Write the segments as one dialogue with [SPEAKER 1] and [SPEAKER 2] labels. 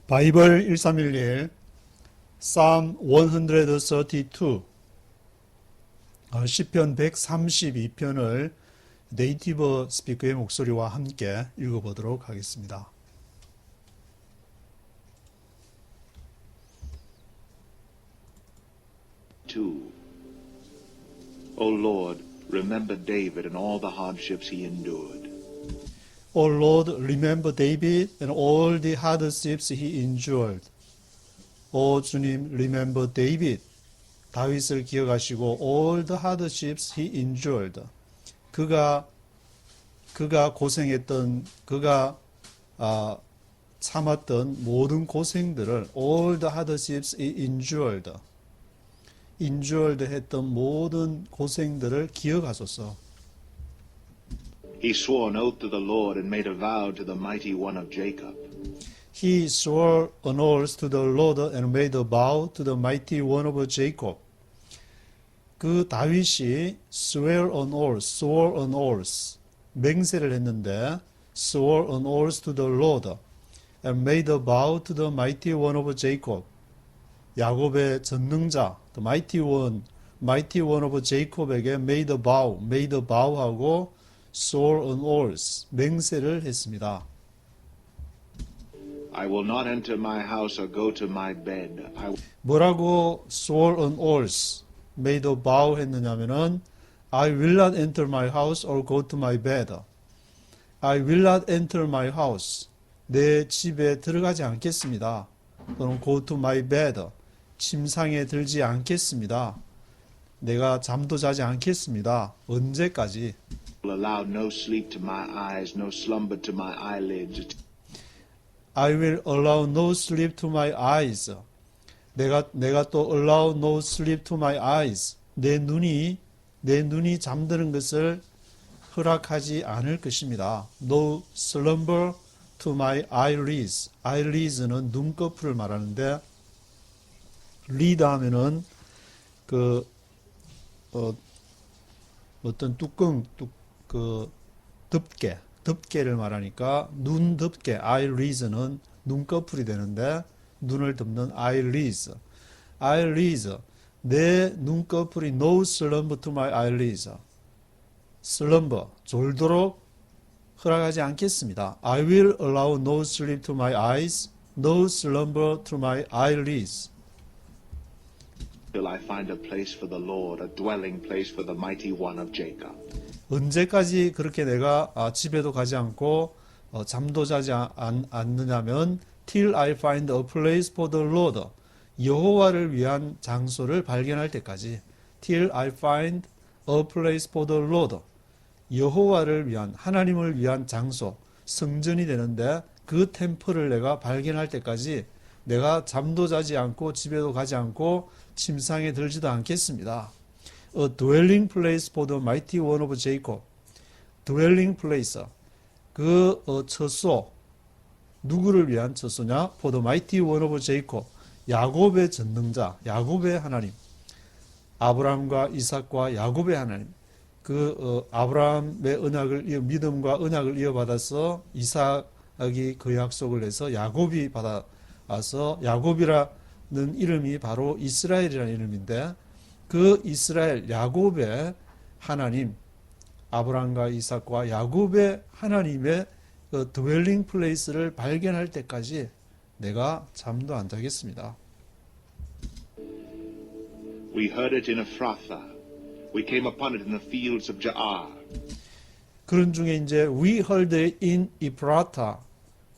[SPEAKER 1] 바이블 1311 Psalm 132 시편 132편을 네이티브 스피커의 목소리와 함께 읽어보도록 하겠습니다.
[SPEAKER 2] O Lord, remember David and all the hardships he endured.
[SPEAKER 1] O Lord, remember David and all the hardships he endured. 오 주님, remember David, 다윗을 기억하시고 all the hardships he endured. 그가 고생했던, 참았던 모든 고생들을 all the hardships he endured. endured 했던 모든 고생들을 기억하소서.
[SPEAKER 2] He swore an oath to the Lord and made a vow to the mighty one of Jacob.
[SPEAKER 1] He swore an oath to the Lord and made a vow to the mighty one of Jacob. 그 다윗이 swore an oath, 맹세를 했는데 swore an oath to the Lord and made a vow to the mighty one of Jacob. 야곱의 전능자, the mighty one of Jacob에게 made a vow하고 swore an oath, 맹세를 했습니다.
[SPEAKER 2] I will not enter my house or go to my bed.
[SPEAKER 1] 뭐라고 swore an oath, made a vow 했느냐면은 I will not enter my house or go to my bed. I will not enter my house. 내 집에 들어가지 않겠습니다. 또는 go to my bed. 침상에 들지 않겠습니다. 내가 잠도 자지 않겠습니다. 언제까지?
[SPEAKER 2] Allow no sleep to my eyes, no slumber to my eyelids.
[SPEAKER 1] I will allow no sleep to my eyes. 내가 또 allow no sleep to my eyes. 내 눈이 잠드는 것을 허락하지 않을 것입니다. No slumber to my eyelids. eyelids는 눈꺼풀을 말하는데 lid 하면은 어떤 덮개를 말하니까 눈 덮개, eyelids는 눈꺼풀이 되는데 눈을 덮는 eyelids. 내 눈꺼풀이 no slumber to my eyelids. slumber, 졸도록 허락하지 않겠습니다. I will allow no sleep to my eyes, no slumber to my eyelids.
[SPEAKER 2] Till I find a place for the Lord, a dwelling place for the mighty one of Jacob.
[SPEAKER 1] 언제까지 그렇게 내가 집에도 가지 않고 잠도 자지 않느냐면 till I find a place for the Lord, 여호와를 위한 장소를 발견할 때까지. till I find a place for the Lord, 여호와를 위한, 하나님을 위한 장소, 성전이 되는데 그 템플을 내가 발견할 때까지 내가 잠도 자지 않고 집에도 가지 않고 침상에 들지도 않겠습니다. A dwelling place for the mighty one of Jacob. dwelling place. 그 처소. 누구를 위한 처소냐? For the mighty one of Jacob. 야곱의 전능자, 야곱의 하나님. 아브라함과 이삭과 야곱의 하나님. 아브라함의 믿음과 언약을 이어받아서 이삭이 그 약속을 해서 야곱이 받아서 야곱이라는 이름이 바로 이스라엘이라는 이름인데 그 이스라엘 야곱의 하나님, 아브라함과 이삭과 야곱의 하나님의 그 드웰링 플레이스를 발견할 때까지 내가 잠도 안 자겠습니다.
[SPEAKER 2] We heard it in Ephrathah. We came upon it in the fields of Jaar.
[SPEAKER 1] 그런 중에 이제 we heard it in Ephrathah.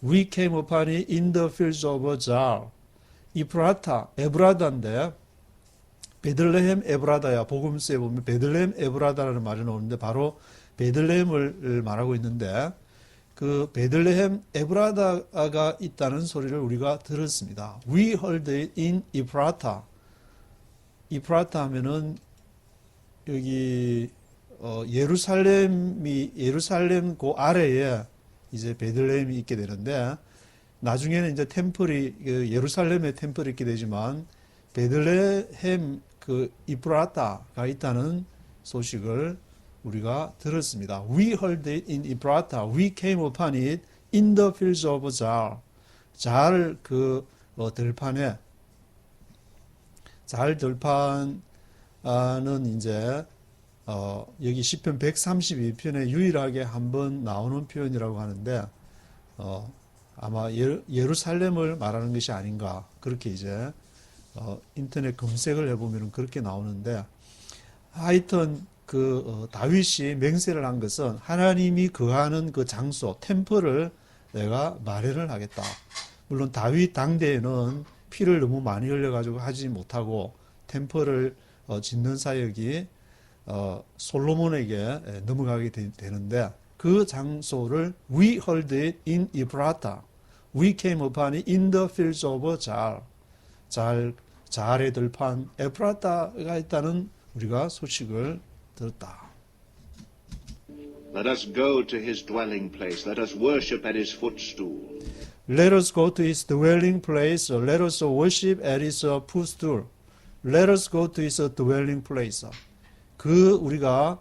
[SPEAKER 1] We came upon it in the fields of Jaar. 이프라타, 에브라다인데 베들레헴 에브라다야. 복음서에 보면 베들레헴 에브라다라는 말이 나오는데 바로 베들레헴을 말하고 있는데 그 베들레헴 에브라다가 있다는 소리를 우리가 들었습니다. We heard it in 이프라타. 이프라타 하면은 여기 예루살렘 그 아래에 이제 베들레헴이 있게 되는데 나중에는 이제 템플이 예루살렘의 템플이 있게 되지만 베들레헴 그 이프라타가 있다는 소식을 우리가 들었습니다. We heard it in Ephrathah. We came upon it in the fields of Jaar. 잘 들판에 잘 들판은 이제 여기 시편 132편에 유일하게 한번 나오는 표현이라고 하는데 아마 예루살렘을 말하는 것이 아닌가 그렇게 이제 인터넷 검색을 해보면 그렇게 나오는데 하여튼 다윗이 맹세를 한 것은 하나님이 거하는 그 장소 템플을 내가 마련을 하겠다. 물론 다윗 당대에는 피를 너무 많이 흘려가지고 하지 못하고 템플을 짓는 사역이 솔로몬에게 넘어가게 되는데 그 장소를 We heard it in Ephrata. We came upon it in the fields of 잘의 들판 에프라타가 있다는 우리가 소식을 들었다.
[SPEAKER 2] Let us go to his dwelling place. Let us worship at his footstool.
[SPEAKER 1] Let us go to his dwelling place. Let us worship at his footstool. Let us go to his dwelling place. 우리가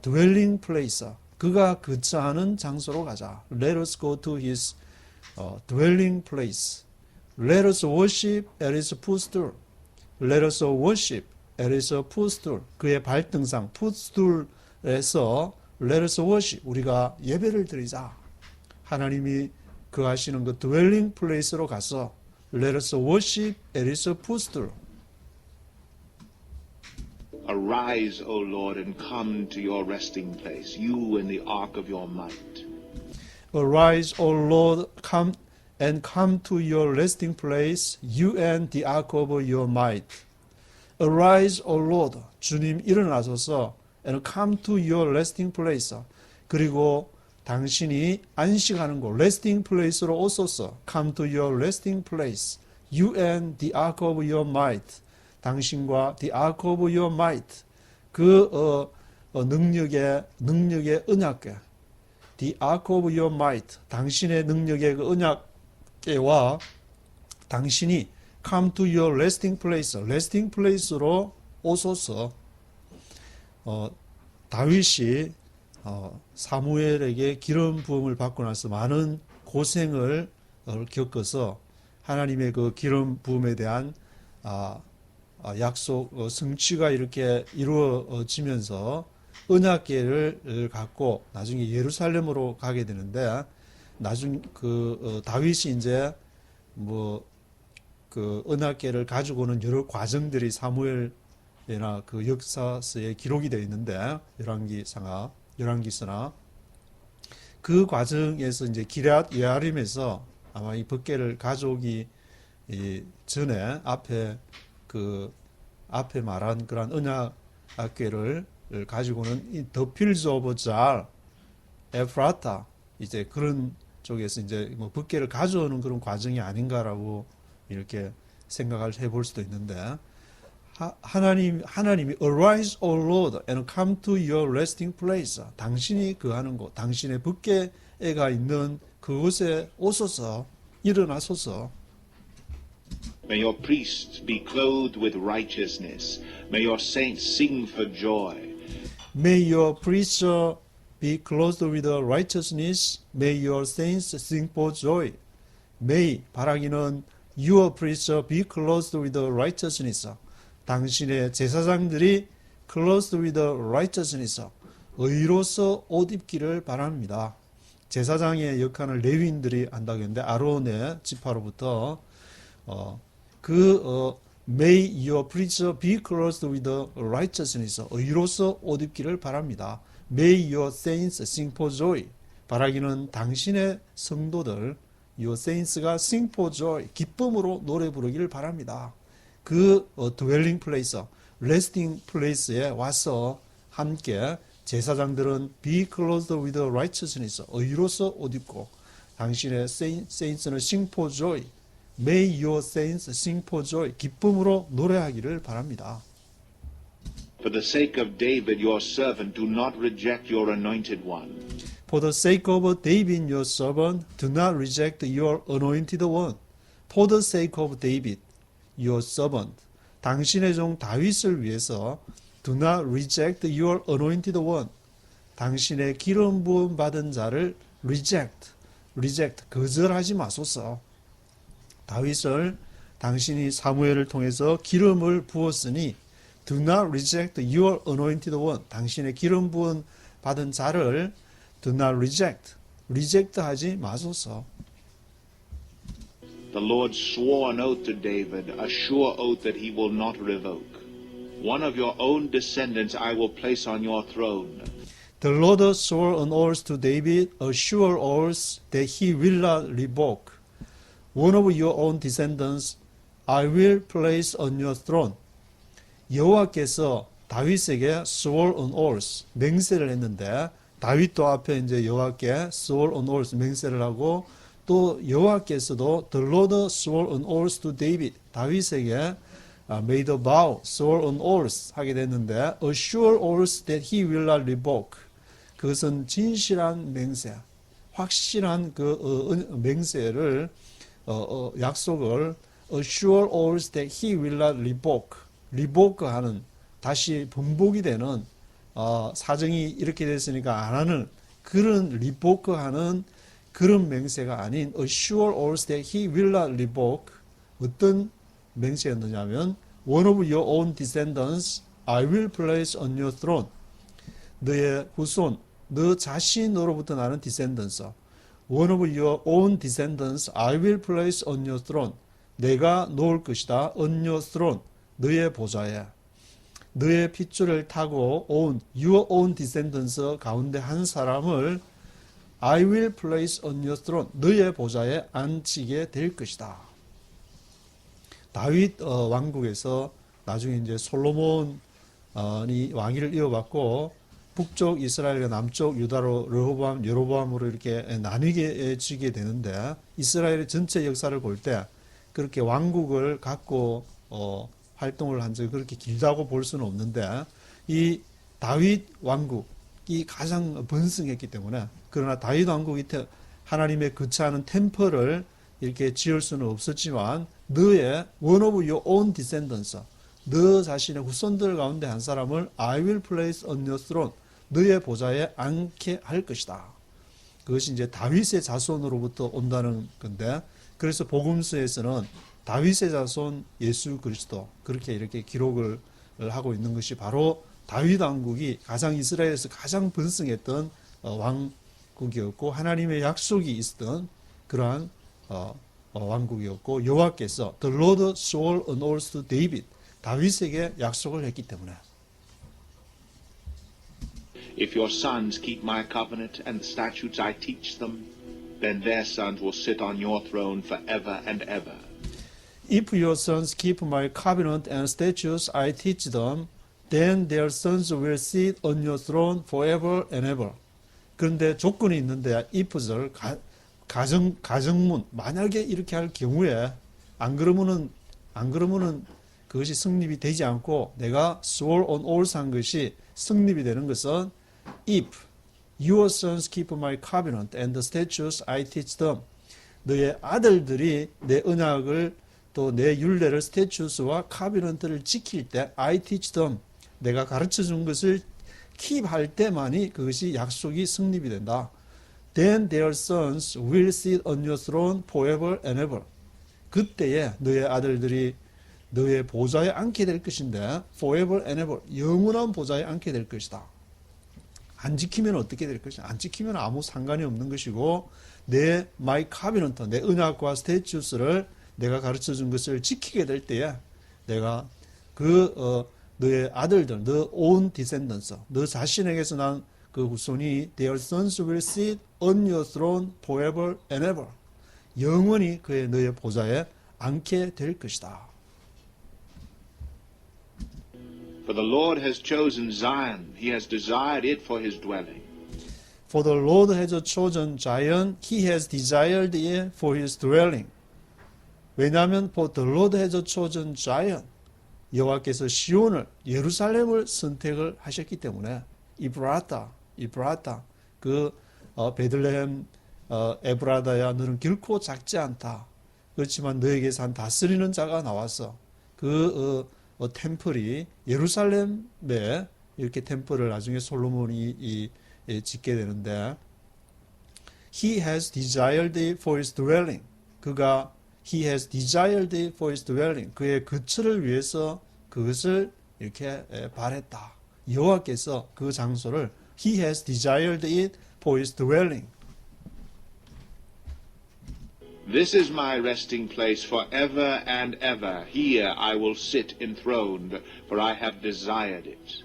[SPEAKER 1] dwelling place, 그가 거처하는 장소로 가자. Let us go to his dwelling place. Let us worship at his footstool. Let us worship at his footstool. 그의 발등상 footstool에서 Let us worship. 우리가 예배를 드리자. 하나님이 거하시는 그 dwelling place로 가서 Let us worship at his footstool.
[SPEAKER 2] Arise, O Lord, and come to your resting place, you and the ark of your might.
[SPEAKER 1] Arise, O Lord, come to your resting place, you and the ark of your might. Arise, O Lord, 주님 일어나소서, and come to your resting place. 그리고 당신이 안식하는 곳, resting place로 오소서. Come to your resting place, you and the ark of your might. 당신과 the ark of your might, 능력의 언약궤, the ark of your might, 당신의 능력의 그 언약궤와 당신이 come to your resting place, resting place로 오소서. 다윗이 사무엘에게 기름 부음을 받고 나서 많은 고생을 겪어서 하나님의 그 기름 부음에 대한 약속 성취가 이렇게 이루어지면서 언약궤를 갖고 나중에 예루살렘으로 가게 되는데 다윗이 이제 언약궤를 가지고는 여러 과정들이 사무엘이나 그 역사서에 기록이 되어 있는데 열왕기서나 그 과정에서 이제 기럇 예아림에서 아마 이 법궤를 가져오기 전에 앞에 말한 그런 언약궤를 가지고는 The Fields of Jar, 에프라타 이제 그런 쪽에서 이제 법궤를 가져오는 그런 과정이 아닌가라고 이렇게 생각을 해볼 수도 있는데 하나님이 Arise, O Lord, and come to your resting place. 당신이 거하는 곳, 당신의 법궤가 있는 그곳에 오소서, 일어나소서.
[SPEAKER 2] May your priests be clothed with righteousness. May your saints sing for joy.
[SPEAKER 1] May your priests be clothed with righteousness. May your saints sing for joy. May 바라기는 your priests be clothed with righteousness. 당신의 제사장들이 clothed with righteousness. 의로서 옷 입기를 바랍니다. 제사장의 역할을 레위인들이 한다고 했는데 아론의 지파로부터 May your priests be clothed with righteousness. 의로서 옷 입기를 바랍니다. May your saints sing for joy. 바라기는 당신의 성도들, your saints가 sing for joy. 기쁨으로 노래 부르기를 바랍니다. dwelling place, resting place에 와서 함께 제사장들은 be clothed with righteousness. 의로서 옷 입고 당신의 saints는 sing for joy. May your saints sing for joy. 기쁨으로 노래하기를 바랍니다.
[SPEAKER 2] For the sake of David, your servant, do not reject your anointed one.
[SPEAKER 1] For the sake of David, your servant, do not reject your anointed one. For the sake of David, your servant. 당신의 종 다윗을 위해서 do not reject your anointed one. 당신의 기름 부음 받은 자를 reject, 거절하지 마소서. 다윗을 당신이 사무엘을 통해서 기름을 부었으니 do not reject your anointed one. 당신의 기름 부은 받은 자를 do not reject 하지 마소서.
[SPEAKER 2] The Lord swore an oath to David, a sure oath that he will not revoke. One of your own descendants I will place on your throne.
[SPEAKER 1] The Lord swore an oath to David, a sure oath that he will not revoke. One of your own descendants I will place on your throne. 여호와께서 다윗에게 swore an oath, 맹세를 했는데 다윗도 앞에 이제 여호와께 swore an oath, 맹세를 하고 또 여호와께서도 the Lord swore an oath to David, 다윗에게 made a vow, swore an oath 하게 됐는데 a sure oath that he will not revoke. 그것은 진실한 맹세, 확실한 그 맹세를 약속을 a sure oath that he will not revoke하는 다시 번복이 되는 사정이 이렇게 됐으니까 안 하는 그런 revoke하는 그런 맹세가 아닌 a sure oath that he will not revoke. 어떤 맹세였느냐면 one of your own descendants I will place on your throne. 너의 후손, 너 자신으로부터 나는 descendants. One of your own descendants I will place on your throne. 내가 놓을 것이다. on your throne. 너의 보좌에. 너의 핏줄을 타고 온 your own descendants 가운데 한 사람을 I will place on your throne. 너의 보좌에 앉히게 될 것이다. 다윗 왕국에서 나중에 이제 솔로몬이 왕위를 이어받고 북쪽 이스라엘과 남쪽 유다로 여로보암으로 이렇게 나뉘게 지게 되는데 이스라엘의 전체 역사를 볼 때 그렇게 왕국을 갖고 활동을 한 적이 그렇게 길다고 볼 수는 없는데 이 다윗 왕국이 가장 번성했기 때문에 그러나 다윗 왕국이 하나님의 거처하는 템플을 이렇게 지을 수는 없었지만 너의 one of your own descendants, 너 자신의 후손들 가운데 한 사람을 I will place on your throne, 너의 보좌에 앉게 할 것이다. 그것이 이제 다윗의 자손으로부터 온다는 건데 그래서 복음서에서는 다윗의 자손 예수 그리스도 그렇게 이렇게 기록을 하고 있는 것이 바로 다윗 왕국이 가장 이스라엘에서 가장 번성했던 왕국이었고 하나님의 약속이 있었던 그러한 왕국이었고 여호와께서 the Lord swore an oath to David 다윗에게 약속을 했기 때문에
[SPEAKER 2] If your sons keep my covenant and the statutes I teach them, then their sons will sit on your throne forever and ever.
[SPEAKER 1] If your sons keep my covenant and statutes I teach them, then their sons will sit on your throne forever and ever. 그런데 조건이 있는데 if절 가정문 만약에 이렇게 할 경우에 안 그러면은 그것이 성립이 되지 않고 내가 swore on oath 한 것이 성립이 되는 것은 if your sons keep my covenant and the statutes I teach them. 너의 아들들이 내 언약을 또 내 율례를 스태추스와 카비넌트를 지킬 때 I teach them. 내가 가르쳐 준 것을 keep 할 때만이 그것이 약속이 성립이 된다. Then their sons will sit on your throne forever and ever. 그때에 너의 아들들이 너의 보좌에 앉게 될 것인데 forever and ever. 영원한 보좌에 앉게 될 것이다. 안 지키면 어떻게 될 것이냐? 안 지키면 아무 상관이 없는 것이고 내 my covenant, 내 언약과 스태추스를 내가 가르쳐 준 것을 지키게 될 때에 내가 너의 아들들, 너 own descendants, 너 자신에게서 난 그 후손이 their sons will sit on your throne forever and ever. 영원히 너의 보좌에 앉게 될 것이다.
[SPEAKER 2] For the Lord has chosen Zion, he has desired it for his dwelling.
[SPEAKER 1] For the Lord has chosen Zion, he has desired it for his dwelling. 왜냐하면 for the Lord has chosen Zion, 여호와께서 시온을 예루살렘을 선택을 하셨기 때문에 이브라타 그 베들레헴 에브라다야 너는 결코 작지 않다. 그렇지만 너에게서 한 다스리는 자가 나와서 그 템플이 예루살렘에 이렇게 템플을 나중에 솔로몬이 짓게 되는데 He has desired it for his dwelling. 그가 He has desired it for his dwelling. 그의 거처를 위해서 그것을 이렇게 바랬다. 여호와께서 그 장소를 He has desired it for his dwelling.
[SPEAKER 2] This is my resting place forever and ever. Here I will sit enthroned, for I have desired it.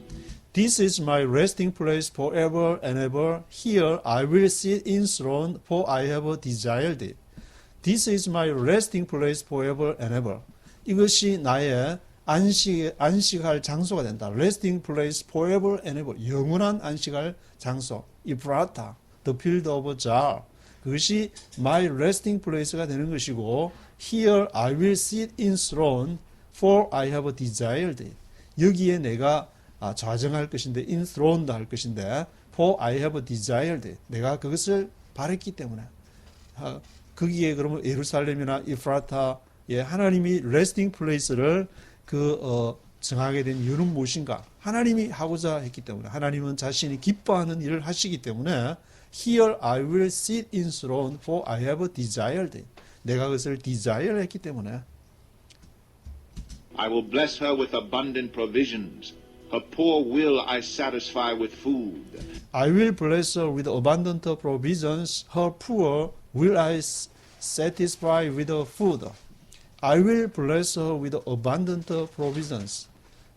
[SPEAKER 1] This is my resting place forever and ever. Here I will sit enthroned, for I have desired it. This is my resting place forever and ever. 이것이 나의 안식할 장소가 된다. Resting place forever and ever. 영원한 안식할 장소. 이브라타, the field of jar. 그것이 my resting place가 되는 것이고, here I will sit enthroned, for I have desired it. 여기에 내가 좌정할 것인데, enthroned 할 것인데, for I have desired it. 내가 그것을 바랬기 때문에. 거기에 그러면 예루살렘이나 이프라타에 하나님이 resting place를 정하게 된 이유는 무엇인가? 하나님이 하고자 했기 때문에, 하나님은 자신이 기뻐하는 일을 하시기 때문에, Here I will sit enthroned, for I have desired it. 내가 그것을 desire 했기 때문에.
[SPEAKER 2] I will bless her with abundant provisions. Her poor will I satisfy with food.
[SPEAKER 1] I will bless her with abundant provisions. Her poor will I satisfy with food. I will bless her with abundant provisions.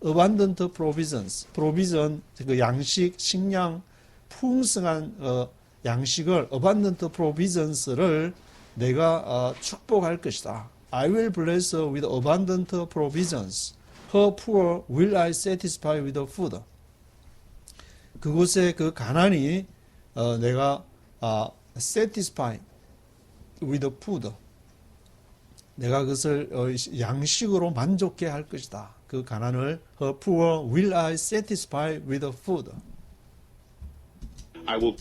[SPEAKER 1] abundant provisions. provision, 그 양식, 식량, 풍성한 양식을 abundant provisons를 내가 축복할 것이다. I will bless her with abundant provisions. Her poor will I satisfy with food. 그곳에 그 가난이 내가 satisfy with food. 내가 그것을 양식으로 만족해 할 것이다. 그 가난을 Her poor will I satisfy with food.
[SPEAKER 2] I will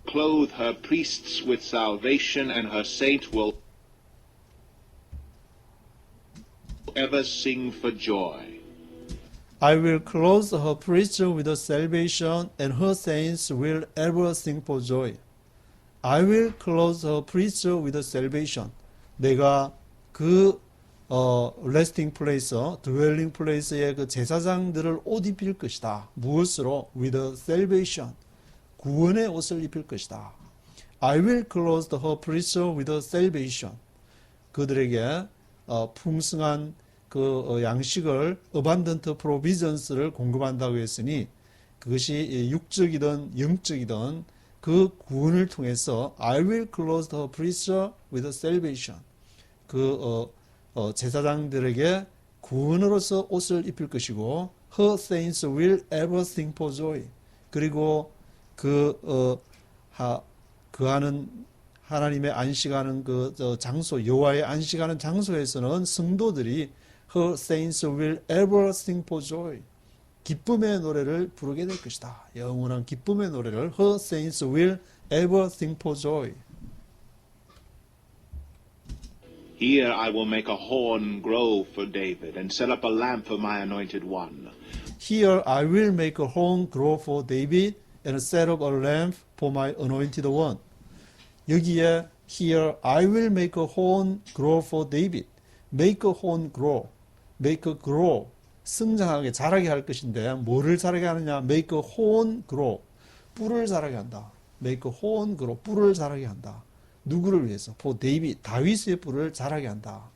[SPEAKER 2] clothe her priests with salvation, and her saints will ever sing for joy.
[SPEAKER 1] I will clothe her priests with salvation, and her saints will ever sing for joy. I will clothe her priests with salvation. 내가 그 resting place, dwelling place의 그 제사장들을 옷 입힐 것이다. 무엇으로? With salvation. 구원의 옷을 입힐 것이다. I will clothe her priests with salvation. 그들에게 풍성한 그 양식을 abundant provisions를 공급한다고 했으니 그것이 육적이든 영적이든 그 구원을 통해서 I will clothe her priests with salvation. 그 제사장들에게 구원으로서 옷을 입힐 것이고 her saints will ever sing for joy. 그리고 그하는 하나님의 안식하는 그 장소 여호와의 안식하는 장소에서는 성도들이 her saints will ever sing for joy. 기쁨의 노래를 부르게 될 것이다. 영원한 기쁨의 노래를 her saints will ever sing for joy.
[SPEAKER 2] Here I will make a horn grow for David, and set up a lamp for my anointed one.
[SPEAKER 1] Here I will make a horn grow for David and set up a lamp for my anointed one. 여기에 here I will make a horn grow for David. make a horn grow. make a grow. 성장하게 자라게 할 것인데 뭐를 자라게 하느냐? make a horn grow. 뿔을 자라게 한다. make a horn grow. 뿔을 자라게 한다. 누구를 위해서? for David. 다윗의 뿔을 자라게 한다.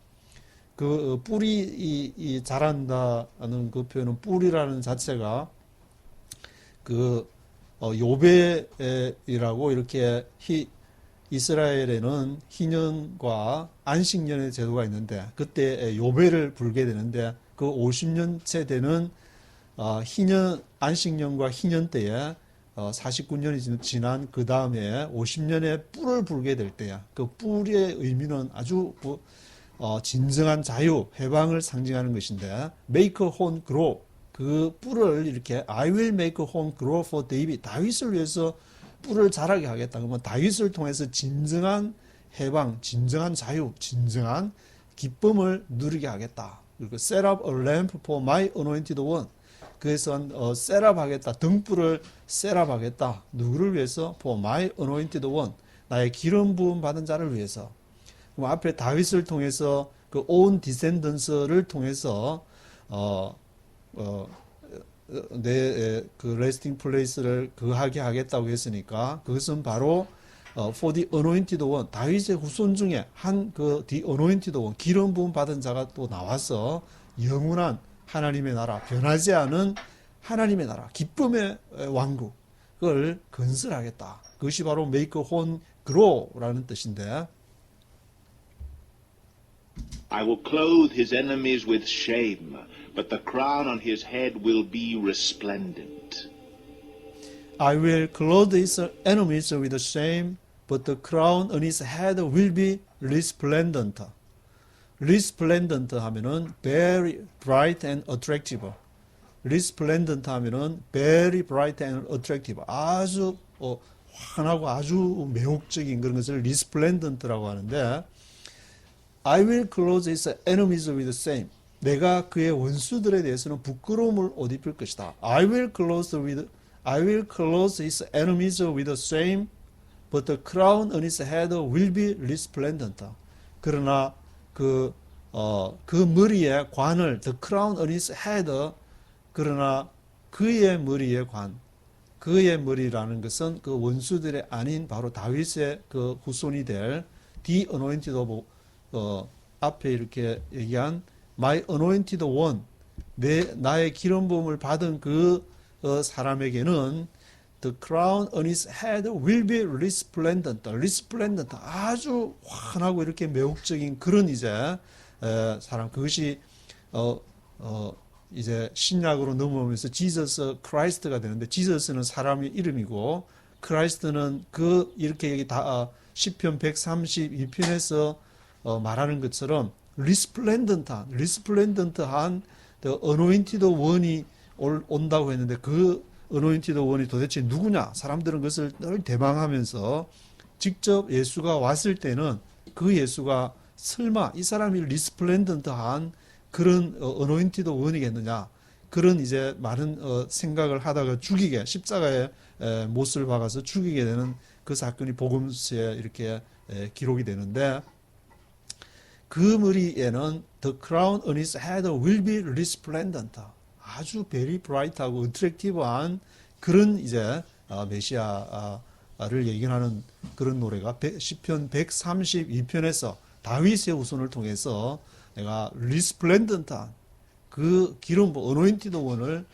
[SPEAKER 1] 그 뿔이 자란다는 그 표현은 뿔이라는 자체가 그 요배이라고 이렇게 이스라엘에는 희년과 안식년의 제도가 있는데 그때 요배를 불게 되는데 그 50년째 되는 희년 안식년과 희년 때에 49년이 지난 그 다음에 50년에 뿔을 불게 될 때야. 그 뿔의 의미는 아주 진정한 자유, 해방을 상징하는 것인데 make a horn grow. 그 뿔을 이렇게 I will make a horn grow for David. 다윗을 위해서 뿔을 자라게 하겠다. 그러면 다윗을 통해서 진정한 해방, 진정한 자유, 진정한 기쁨을 누리게 하겠다. 그리고 set up a lamp for my anointed one. 그래서 셋업하겠다. 등불을 셋업하겠다. 누구를 위해서? For my anointed one. 나의 기름 부음 받은 자를 위해서. 그럼 앞에 다윗을 통해서 그 own descendants를 통해서 내 그 resting place를 거하게 하겠다고 했으니까 그것은 바로 for the anointed one, 다윗의 후손 중에 한 그 the anointed one, 기름 부음 받은 자가 또 나와서 영원한 하나님의 나라, 변하지 않은 하나님의 나라, 기쁨의 왕국을 건설하겠다. 그것이 바로 make a home grow라는 뜻인데,
[SPEAKER 2] I will clothe his enemies with shame, but the crown on his head will be resplendent.
[SPEAKER 1] I will clothe his enemies with shame, but the crown on his head will be resplendent. resplendent 하면은 very bright and attractive. resplendent 하면은 very bright and attractive. 아주 환하고 아주 매혹적인 그런 것을 resplendent라고 하는데, I will clothe his enemies with shame. 내가 그의 원수들에 대해서는 부끄러움을 옷 입힐 것이다. I will clothe his enemies with shame, but the crown on his head will be resplendent. 그러나 그 머리에 관을, the crown on his head, 그러나 그의 머리에 관, 그의 머리라는 것은 그 원수들의 아닌 바로 다윗의 그 후손이 될 the anointed of, 앞에 이렇게 얘기한 my anointed one, 나의 기름 부음을 받은 그 사람에게는 the crown on his head will be resplendent. resplendent, 아주 환하고 이렇게 매혹적인 그런 이제 사람, 그것이 이제 신약으로 넘어오면서 Jesus Christ가 되는데, 지저스는 사람의 이름이고 크라이스트는 그 이렇게 여기 다 시편 132편에서 말하는 것처럼 resplendent한 the anointed one이 온다고 했는데, 그 anointed one이 도대체 누구냐? 사람들은 그것을 늘 대망하면서 직접 예수가 왔을 때는 그 예수가 설마 이 사람이 resplendent한 그런 anointed one이겠느냐? 그런 이제 많은 생각을 하다가 죽이게, 십자가에 못을 박아서 죽이게 되는 그 사건이 복음서에 이렇게 기록이 되는데, 그 머리에는 the crown on his head will be resplendent. 아주 very bright하고 attractive한 그런 이제 메시아를 예견하는 그런 노래가 시편 132편에서 다윗의 후손을 통해서 내가 resplendent한 그 기름 anointed one을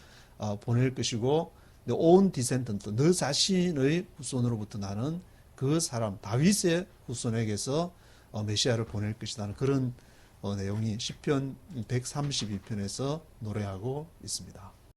[SPEAKER 1] 보낼 것이고, the own descendant, 너 자신의 후손으로부터 나는 그 사람 다윗의 후손에게서 메시아를 보낼 것이라는 그런 내용이 시편 132편에서 노래하고 있습니다.